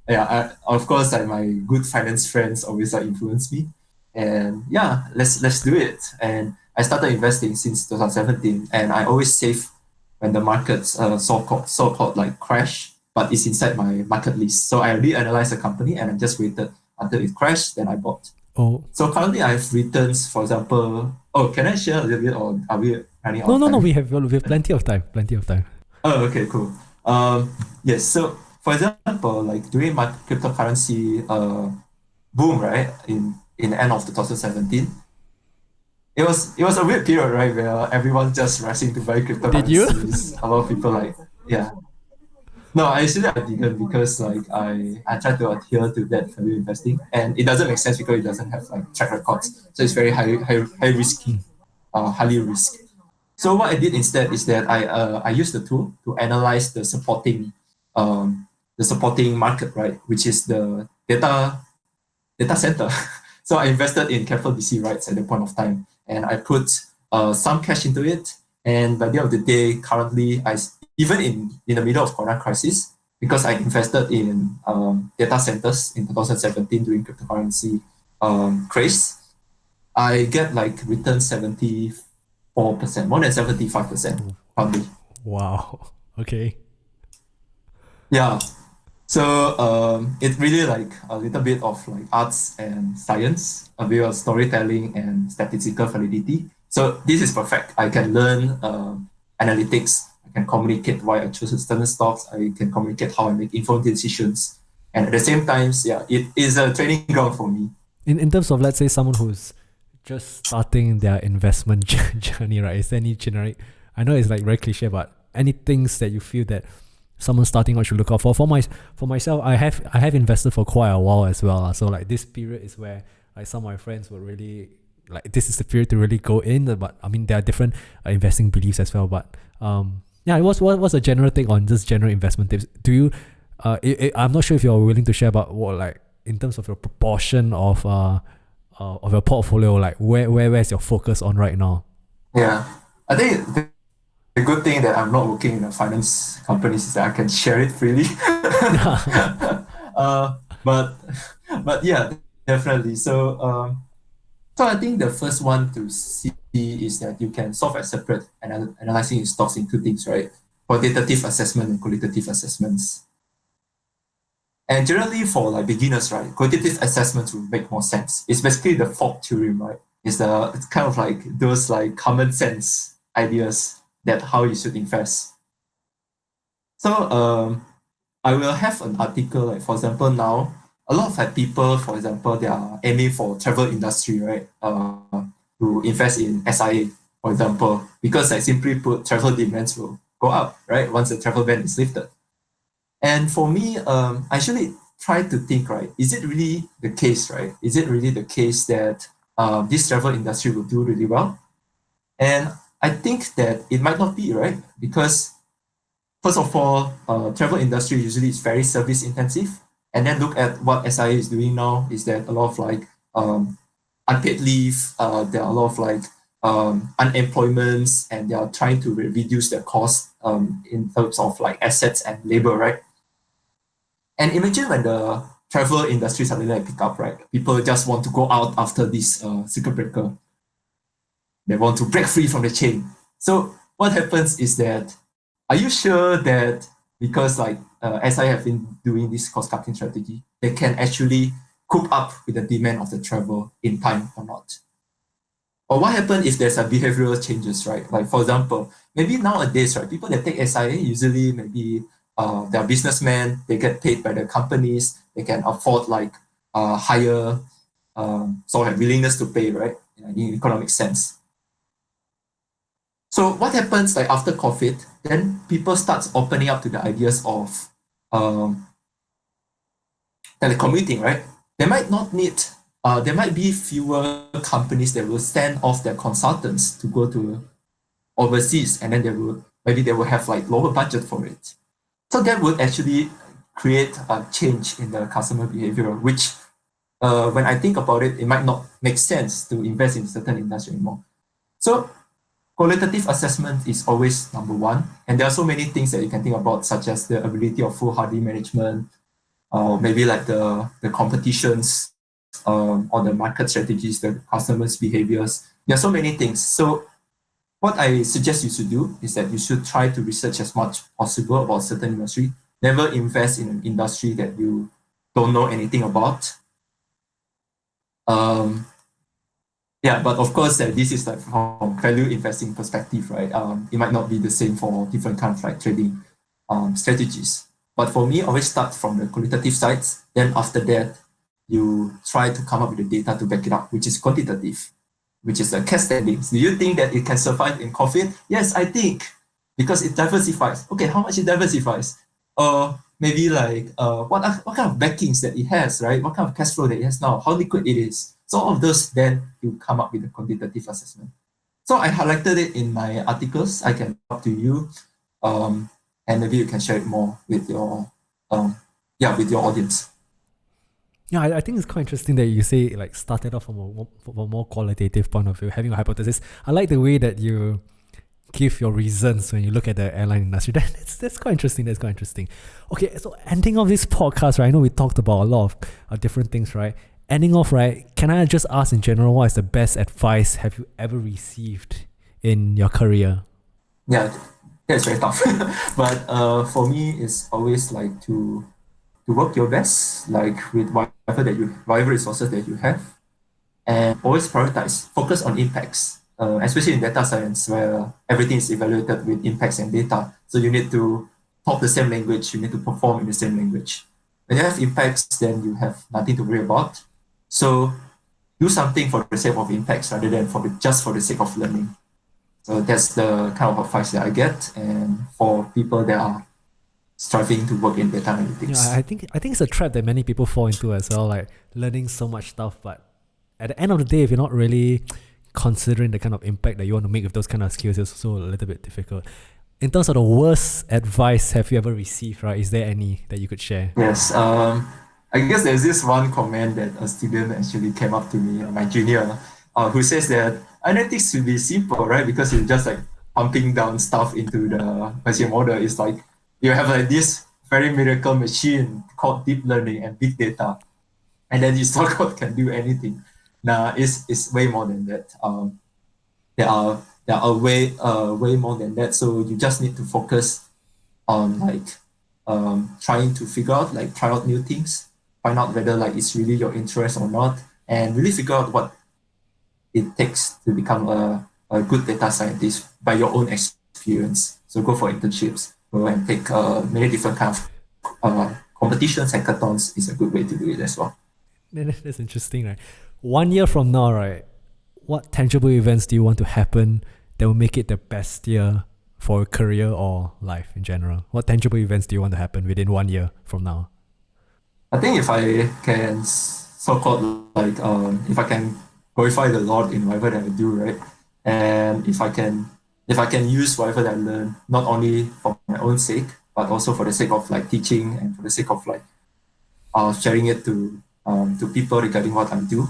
yeah, of course, like my good finance friends always like influenced me, and yeah, let's do it. And I started investing since 2017, and I always save when the markets so called like crash, but it's inside my market list. So I already analyzed the company, and I just waited until it crashed, then I bought. Oh, So currently I have returns, for example. Oh, can I share a little bit, or are we running out no, of no, no. time? We have plenty of time. Plenty of time. Oh, okay, cool. Yes. So for example, like during my cryptocurrency boom, right, in the end of 2017, it was a weird period, right, where everyone's just rushing to buy Did you? cryptocurrencies. A lot of people like, yeah. No, actually I didn't, because like I try to adhere to that value investing, and it doesn't make sense because it doesn't have like track records. So it's very high risky, highly risk. So what I did instead is that I used the tool to analyze the supporting market, right, which is the data center. So I invested in capital DC rights at the point of time, and I put some cash into it. And by the end of the day, currently, even in the middle of Corona crisis, because I invested in data centers in 2017 during cryptocurrency craze, I get like return 74%, more than 75% probably. Wow. Okay. Yeah. So it really like a little bit of like arts and science, a bit of storytelling and statistical validity. So this is perfect. I can learn analytics. I can communicate why I choose certain stocks. I can communicate how I make informed decisions. And at the same time, yeah, it is a training ground for me. In terms of, let's say, someone who's just starting their investment journey, right? Is there any generic? I know it's like very cliche, but any things that you feel that someone starting out should look out for? For myself, I have invested for quite a while as well. So like this period is where like some of my friends were really like, this is the period to really go in. But I mean, there are different investing beliefs as well. But yeah, what's a general take on just general investment tips? Do you I'm not sure if you're willing to share about what, like, in terms of your proportion of your portfolio, like where's your focus on right now? Yeah. I think the good thing that I'm not working in a finance company is that I can share it freely. uh, but but yeah, definitely. So I think the first one to see is that you can solve as separate analyzing your stocks into things, right? Quantitative assessment and qualitative assessments. And generally for like beginners, right, quantitative assessments will make more sense. It's basically the Fogg theorem, right? It's kind of like those like common sense ideas that how you should invest. So I will have an article, like for example now, a lot of like people, for example, they are aiming for travel industry, right? To invest in SIA, for example, because like simply put, travel demands will go up, right? Once the travel ban is lifted. And for me, I actually try to think, right, is it really the case, right? Is it really the case that this travel industry will do really well? And I think that it might not be, right? Because first of all, travel industry usually is very service intensive. And then look at what SIA is doing now is that a lot of like unpaid leave, there are a lot of like unemployments, and they are trying to reduce their cost in terms of like assets and labor, right? And imagine when the travel industry suddenly like pick up, right? People just want to go out after this circuit breaker. They want to break free from the chain. So what happens is that, are you sure that because like as I have been doing this cost cutting strategy, they can actually cope up with the demand of the travel in time or not? Or what happens if there's a behavioral changes, right? Like for example, maybe nowadays, right, people that take SIA usually maybe they're businessmen, they get paid by the companies, they can afford like higher sort of willingness to pay, right? In economic sense. So what happens like after COVID, then people starts opening up to the ideas of um, telecommuting, right? They might not need, there might be fewer companies that will send off their consultants to go to overseas, and then maybe they will have like lower budget for it. So that would actually create a change in the customer behavior, which when I think about it, it might not make sense to invest in certain industry anymore. So qualitative assessment is always number one. And there are so many things that you can think about, such as the ability of foolhardy management, or maybe like the competitions, or the market strategies, the customers' behaviors. There are so many things. So what I suggest you should do is that you should try to research as much possible about certain industry. Never invest in an industry that you don't know anything about. Um, yeah, but of course, this is like from value investing perspective, right? It might not be the same for different kind of like trading strategies. But for me, always start from the qualitative sides. Then after that, you try to come up with the data to back it up, which is quantitative, which is the case studies. Do you think that it can survive in COVID? Yes, I think, because it diversifies. Okay, how much it diversifies? Or maybe like what kind of backings that it has, right? What kind of cash flow that it has now? How liquid it is? So all of those, then you come up with a quantitative assessment. So I highlighted it in my articles. I can talk to you, um, and maybe you can share it more with your with your audience. Yeah, I think it's quite interesting that you say like started off from a more qualitative point of view, having a hypothesis. I like the way that you give your reasons when you look at the airline industry. That's quite interesting. That's quite interesting. Okay, so ending off this podcast, right? I know we talked about a lot of different things, right? Ending off, right? Can I just ask in general, what is the best advice have you ever received in your career? Yeah, that's very tough. But for me, it's always like to work your best, like with whatever resources that you have, and always prioritize, focus on impacts, especially in data science where everything is evaluated with impacts and data. So you need to talk the same language, you need to perform in the same language. When you have impacts, then you have nothing to worry about. So do something for the sake of impacts rather than just for the sake of learning. So that's the kind of advice that I get, and for people that are striving to work in data Yeah, analytics. I think it's a trap that many people fall into as well, like learning so much stuff, but at the end of the day, if you're not really considering the kind of impact that you want to make with those kind of skills, it's also a little bit difficult. In terms of the worst advice have you ever received, right? Is there any that you could share? Yes, I guess there's this one comment that a student actually came up to me, my junior, who says that analytics should be simple, right? Because you're just like pumping down stuff into the machine model. It's like you have like this very miracle machine called deep learning and big data, and then you so called can do anything. Nah, it's way more than that. There are way more than that. So you just need to focus on like trying to figure out like try out new things, find out whether like it's really your interest or not, and really figure out what it takes to become a good data scientist by your own experience. So go for internships, go and take many different kind of competitions, hackathons is a good way to do it as well. That's interesting, right? 1 year from now, right? What tangible events do you want to happen that will make it the best year for a career or life in general? What tangible events do you want to happen within 1 year from now? I think if I can so-called like if I can glorify the Lord in whatever that I do, right? And if I can use whatever that I learn, not only for my own sake, but also for the sake of like teaching and for the sake of like sharing it to people regarding what I do.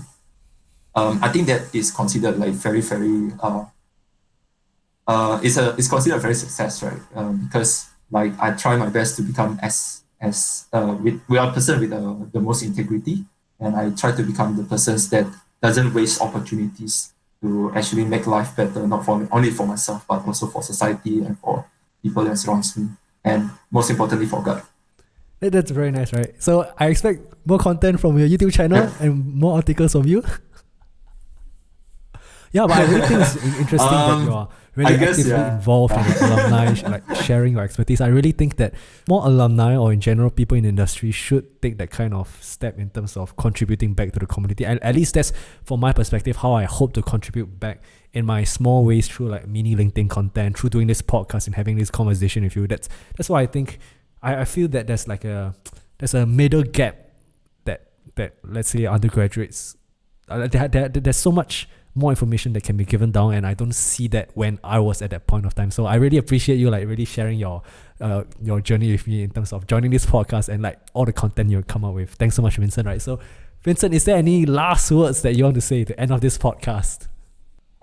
I think that is considered like very, very it's considered a very success, right? Because like I try my best to become as we are a person with the most integrity, and I try to become the persons that doesn't waste opportunities to actually make life better, not for only for myself, but also for society and for people that surrounds me, and most importantly for God. That's very nice, right? So I expect more content from your YouTube channel Yeah. and more articles from you. Yeah, but I really think it's interesting that um, you're I really guess actively yeah. involved in like alumni, like sharing your expertise. I really think that more alumni or in general people in the industry should take that kind of step in terms of contributing back to the community. And at least that's from my perspective how I hope to contribute back in my small ways through like mini LinkedIn content, through doing this podcast and having this conversation with you. That's why I think I feel that there's a middle gap that let's say undergraduates there's so much more information that can be given down, and I don't see that when I was at that point of time. So I really appreciate you like really sharing your journey with me in terms of joining this podcast and like all the content you come up with. Thanks so much, Vincent. Right, so Vincent, is there any last words that you want to say at the end of this podcast?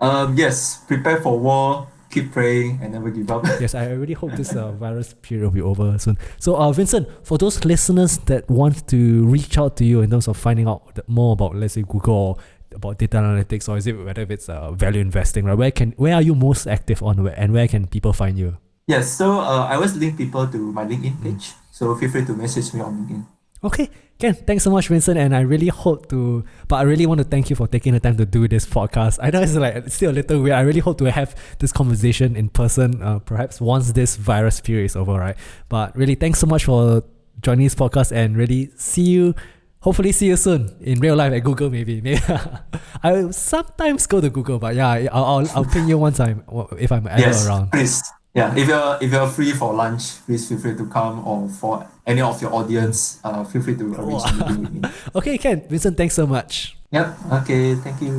Yes, prepare for war, keep praying, and never give up. Yes, I really hope this virus period will be over soon. So, Vincent, for those listeners that want to reach out to you in terms of finding out more about, let's say, Google or about data analytics, or is it whether it's value investing, right? Where are you most active on, and where can people find you? Yes, so I always link people to my LinkedIn page, so feel free to message me on LinkedIn. Okay, Ken, thanks so much, Vincent, and I really want to thank you for taking the time to do this podcast. I know it's still a little weird. I really hope to have this conversation in person, perhaps once this virus period is over, right? But really, thanks so much for joining this podcast, and really hopefully see you soon in real life at Google. Maybe. I sometimes go to Google, but yeah, I'll ping you one time if I'm ever around. Please. Yeah, if you're free for lunch, please feel free to come, or for any of your audience, feel free to arrange a meeting with me. Okay, Ken, Vincent, thanks so much. Yep. Okay. Thank you.